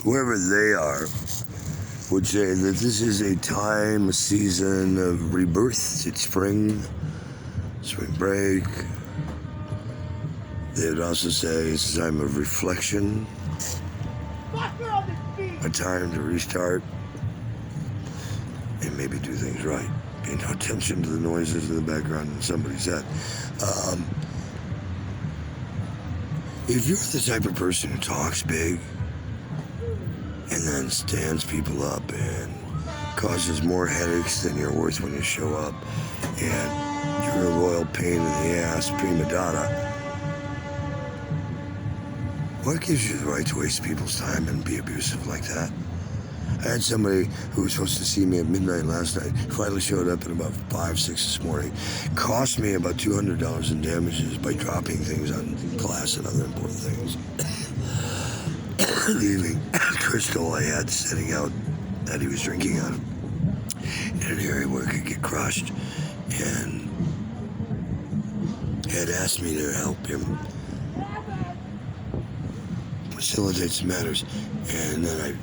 whoever they are, would say that this is a time, a season of rebirth. It's spring break. They would also say it's a time of reflection, a time to restart, and maybe do things right. Pay no attention to the noises in the background in somebody's head. If you're the type of person who talks big and then stands people up and causes more headaches than you're worth when you show up, and you're a royal pain in the ass prima donna, what gives you the right to waste people's time and be abusive like that? I had somebody who was supposed to see me at midnight last night, finally showed up at about 5, 6 this morning, cost me about $200 in damages by dropping things on glass and other important things. Leaving crystal I had sitting out that he was drinking out of in an area where it could get crushed, and had asked me to help him facilitate some matters, and then I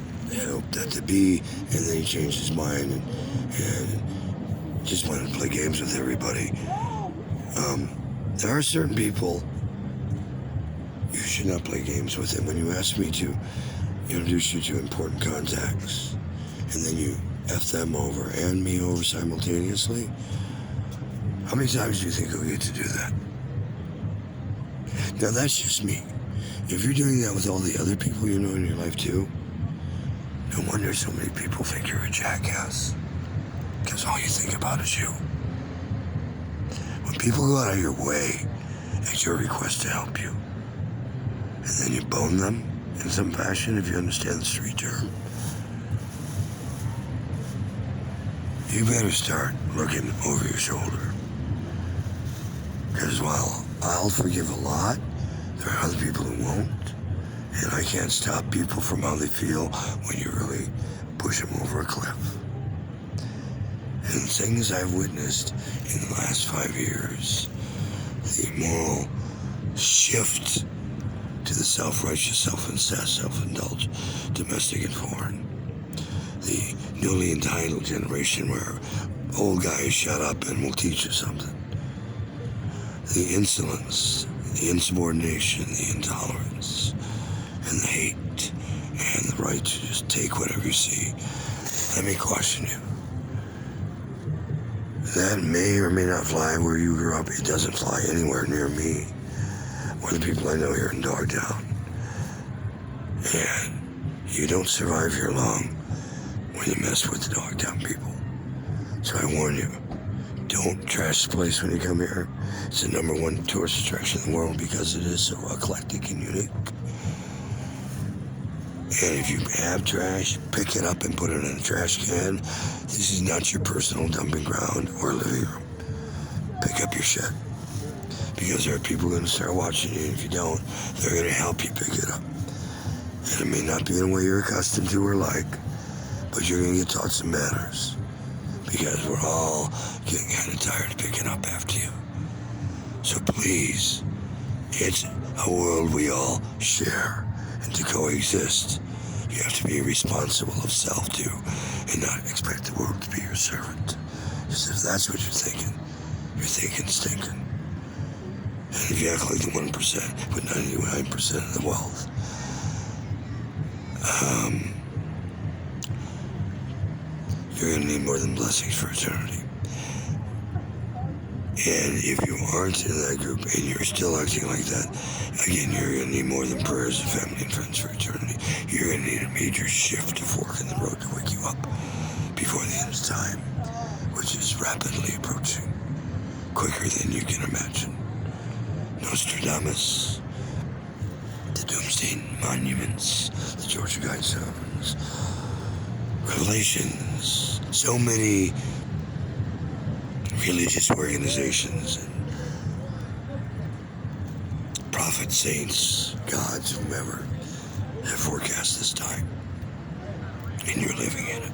hoped that to be, and then he changed his mind and just wanted to play games with everybody. There are certain people you should not play games with, and when you ask me to introduce you to important contacts, and then you F them over and me over simultaneously, how many times do you think you'll get to do that? Now that's just me. If you're doing that with all the other people you know in your life too, no wonder so many people think you're a jackass, because all you think about is you. When people go out of your way at your request to help you, and then you bone them in some fashion, if you understand the street term, you better start looking over your shoulder. Because while I'll forgive a lot, there are other people who won't. And I can't stop people from how they feel when you really push them over a cliff. And things I've witnessed in the last 5 years, the moral shift to the self-righteous, self-incest, self-indulged, domestic and foreign. The newly entitled generation where old guys shut up and will teach you something. The insolence, the insubordination, the intolerance, and the hate, and the right to just take whatever you see. Let me caution you. That may or may not fly where you grew up. It doesn't fly anywhere near me or the people I know here in Dogtown. And you don't survive here long when you mess with the Dogtown people. So I warn you, don't trash the place when you come here. It's the #1 tourist attraction in the world because it is so eclectic and unique. And if you have trash, pick it up and put it in a trash can. This is not your personal dumping ground or living room. Pick up your shit. Because there are people going to start watching you, and if you don't, they're going to help you pick it up. And it may not be in a way you're accustomed to or like, but you're going to get taught some manners. Because we're all getting kind of tired of picking up after you. So please, it's a world we all share. And to coexist, you have to be responsible of self too, and not expect the world to be your servant. Because if that's what you're thinking stinking. And if you act like the 1% with 99% of the wealth, you're going to need more than blessings for eternity. And if you aren't in that group and you're still acting like that, again, you're going to need more than prayers of family and friends for eternity. You're going to need a major shift, a fork in the road to wake you up before the end of time, which is rapidly approaching, quicker than you can imagine. Nostradamus, the Doomsday Monuments, the Georgia Guidestones, Revelations, so many religious organizations and prophets, saints, gods, whomever have forecast this time. And you're living in it.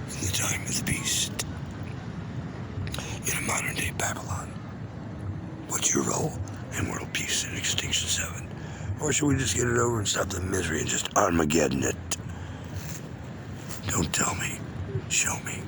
In the time of the beast. In a modern day Babylon. What's your role in World Peace and Extinction 7? Or should we just get it over and stop the misery and just Armageddon it? Don't tell me. Show me.